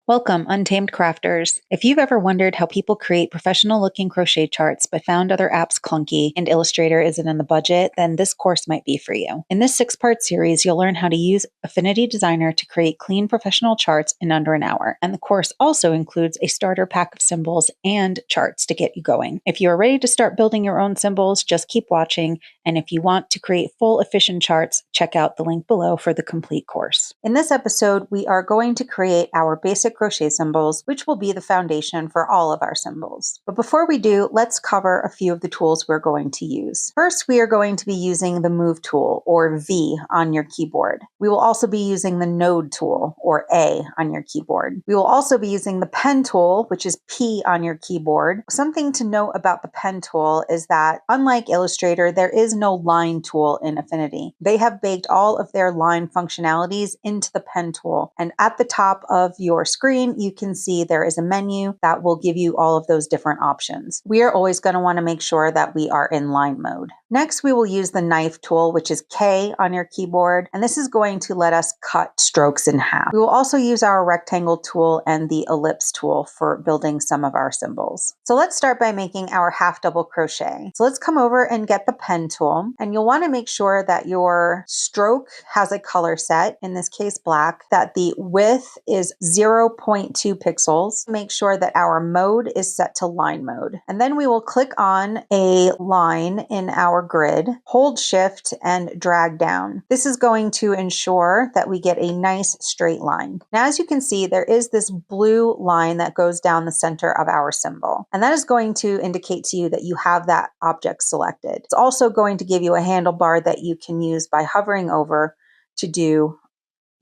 Welcome, Untamed Crafters. If you've ever wondered how people create professional looking crochet charts but found other apps clunky and Illustrator isn't in the budget, then this course might be for you. In this 6-part series, you'll learn how to use Affinity Designer to create clean professional charts in under an hour. And the course also includes a starter pack of symbols and charts to get you going. If you are ready to start building your own symbols, just keep watching. And if you want to create full efficient charts, check out the link below for the complete course. In this episode, we are going to create our basic crochet symbols, which will be the foundation for all of our symbols. But before we do, let's cover a few of the tools we're going to use. First, we are going to be using the Move tool, or V, on your keyboard. We will also be using the Node tool, or A, on your keyboard. We will also be using the Pen tool, which is P on your keyboard. Something to note about the Pen tool is that, unlike Illustrator, there is no line tool in Affinity. They have baked all of their line functionalities into the Pen tool, and at the top of your screen, you can see there is a menu that will give you all of those different options. We are always going to want to make sure that we are in line mode. Next, we will use the Knife tool, which is K on your keyboard, and this is going to let us cut strokes in half. We will also use our Rectangle tool and the Ellipse tool for building some of our symbols. So let's start by making our half double crochet. So let's come over and get the Pen tool, and you'll want to make sure that your stroke has a color set, in this case black, that the width is 0.2 pixels. Make sure that our mode is set to line mode. And then we will click on a line in our grid, hold shift and drag down. This is going to ensure that we get a nice straight line. Now, as you can see, there is this blue line that goes down the center of our symbol. And that is going to indicate to you that you have that object selected. It's also going to give you a handlebar that you can use by hovering over to do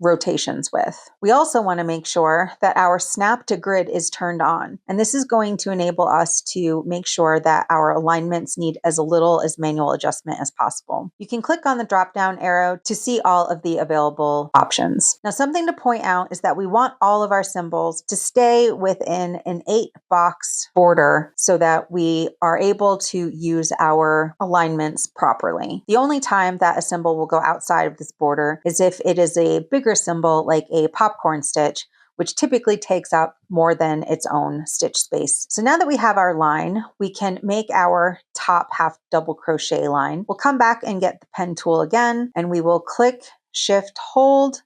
rotations with. We also want to make sure that our snap to grid is turned on. And this is going to enable us to make sure that our alignments need as little as manual adjustment as possible. You can click on the drop down arrow to see all of the available options. Now, something to point out is that we want all of our symbols to stay within an 8-box border so that we are able to use our alignments properly. The only time that a symbol will go outside of this border is if it is a bigger symbol like a popcorn stitch, which typically takes up more than its own stitch space. So now that we have our line, we can make our top half double crochet line. We'll come back and get the Pen tool again, and we will click, shift, hold,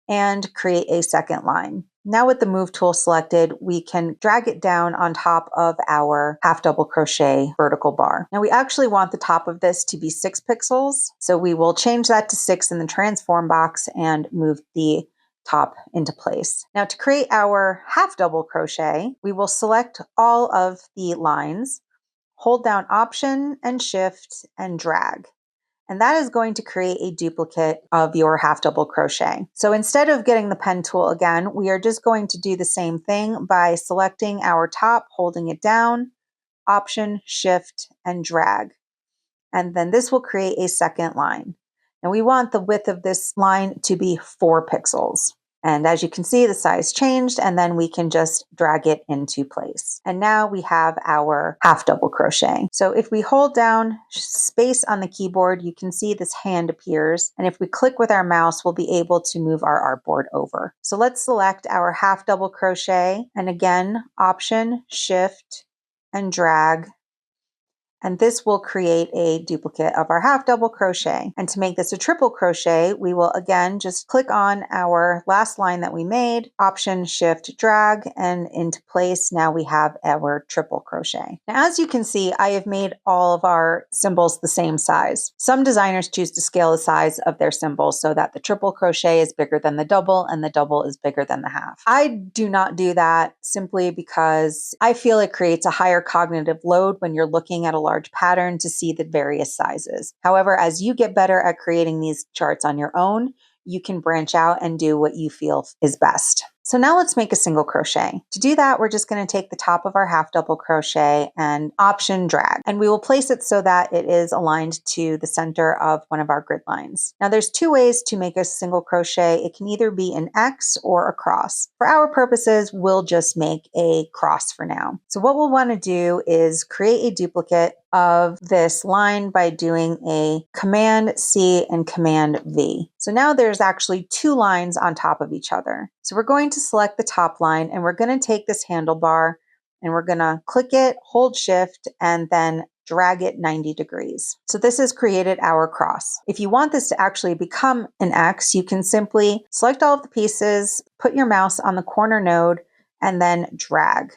and create a second line. Now with the Move tool selected, we can drag it down on top of our half double crochet vertical bar. Now we actually want the top of this to be 6 pixels, so we will change that to 6 in the transform box and move the top into place. Now to create our half double crochet, we will select all of the lines, hold down Option and Shift and drag. And that is going to create a duplicate of your half double crochet. So instead of getting the Pen tool again, we are just going to do the same thing by selecting our top, holding it down, Option, Shift, and drag. And then this will create a second line. And we want the width of this line to be 4 pixels. And as you can see, the size changed, and then we can just drag it into place. And now we have our half double crochet. So if we hold down space on the keyboard, you can see this hand appears. And if we click with our mouse, we'll be able to move our artboard over. So let's select our half double crochet, and again, Option, Shift, and drag. And this will create a duplicate of our half double crochet. And to make this a triple crochet, we will again just click on our last line that we made, Option, Shift, drag, and into place. Now we have our triple crochet. Now, as you can see, I have made all of our symbols the same size. Some designers choose to scale the size of their symbols so that the triple crochet is bigger than the double and the double is bigger than the half. I do not do that simply because I feel it creates a higher cognitive load when you're looking at a large pattern to see the various sizes. However, as you get better at creating these charts on your own, you can branch out and do what you feel is best. So now let's make a single crochet. To do that, we're just going to take the top of our half double crochet and Option, drag, and we will place it so that it is aligned to the center of one of our grid lines. Now there's 2 ways to make a single crochet. It can either be an X or a cross. For our purposes, we'll just make a cross for now. So what we'll want to do is create a duplicate of this line by doing a Command C and Command V. So now there's actually two lines on top of each other. So we're going to select the top line and we're going to take this handlebar and we're going to click it, hold shift, and then drag it 90 degrees. So this has created our cross. If you want this to actually become an X, you can simply select all of the pieces, put your mouse on the corner node, and then drag,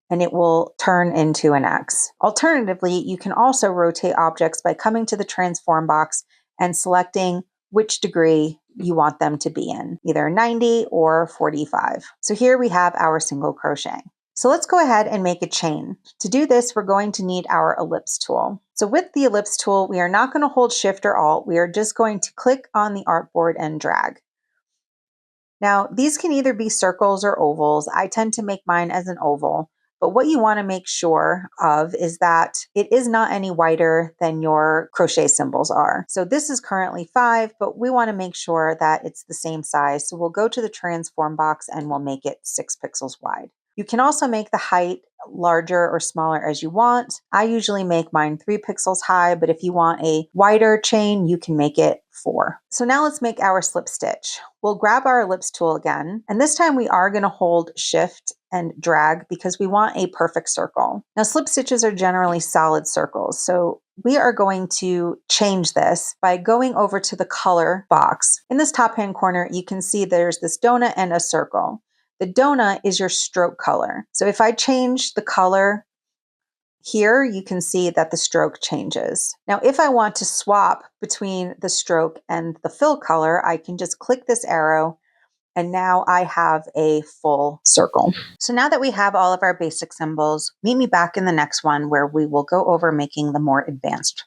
and it will turn into an X. Alternatively, you can also rotate objects by coming to the transform box and selecting which degree you want them to be in, either 90 or 45. So here we have our single crochet. So let's go ahead and make a chain. To do this, we're going to need our ellipse tool. So with the ellipse tool, we are not going to hold shift or alt. We are just going to click on the artboard and drag. Now, these can either be circles or ovals. I tend to make mine as an oval. But what you want to make sure of is that it is not any wider than your crochet symbols are. So this is currently 5, but we want to make sure that it's the same size. So we'll go to the transform box and we'll make it 6 pixels wide. You can also make the height larger or smaller as you want. I usually make mine 3 pixels high, but if you want a wider chain, you can make it 4. So now let's make our slip stitch. We'll grab our ellipse tool again, and this time we are going to hold shift and drag because we want a perfect circle. Now slip stitches are generally solid circles, so we are going to change this by going over to the color box. In this top hand corner, you can see there's this donut and a circle. The donut is your stroke color. So if I change the color here, you can see that the stroke changes. Now, if I want to swap between the stroke and the fill color, I can just click this arrow and now I have a full circle. So now that we have all of our basic symbols, meet me back in the next one where we will go over making the more advanced